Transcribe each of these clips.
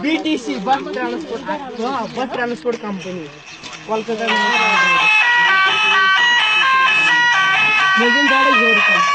BTC बस transport company Kolkata में मुझे गाड़ी जोर का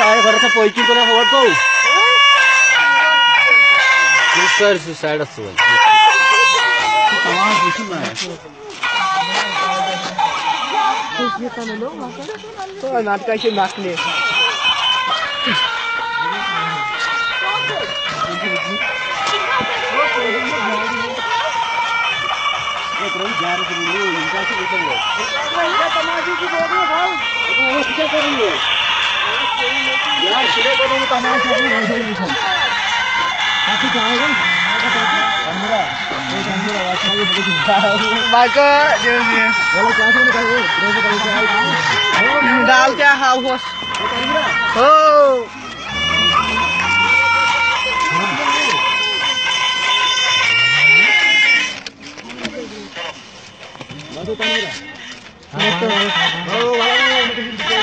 आए घर पैकी तुला आवडतो साइड असतो नाटकाचे नाचले यार सीधे करो तमाशा डाल क्या हाउस हो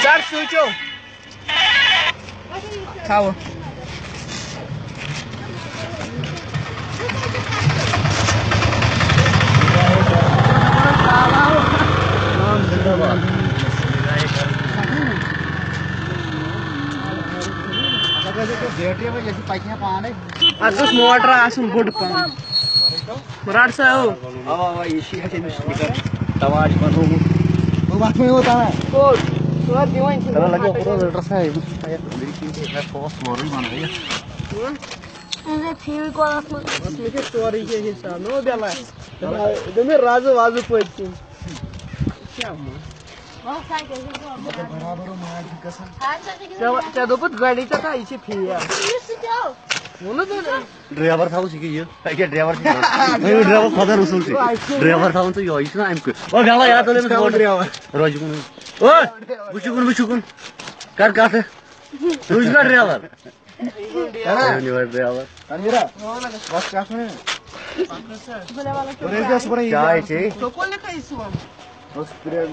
चार सोचो खाओ agus motor asun good pan murat sa ho isi hati speaker tawaj banu wo bak mein hota hai ko थोड़ा दिवाइन चला लगे पूरा लेटर सा है मेरी टीम से है फॉस मॉडल बन रही है अरे फील को आत्मा मुझे स्टोरी के हिस्सा नो बेला तुम्हें राजू वाजू पोइटी क्या बहुत सारे कैसे बराबर मार की कसम हां क्या दोपत गाडीचा का इसे फिया बोलो तो ड्राइवर था उसी के ये क्या ड्राइवर था मैं ड्राइवर फादर उसूल से ड्राइवर था तो यो इतना एम को ओ गाला यार तो ले मैं ड्राइवर रोजकुन ओए बुचुकुन कर का है रोजगा ड्राइवर ड्राइवर अनवीरा बस क्या सुने बोले वाला क्या है तो कौन लिखा इसमें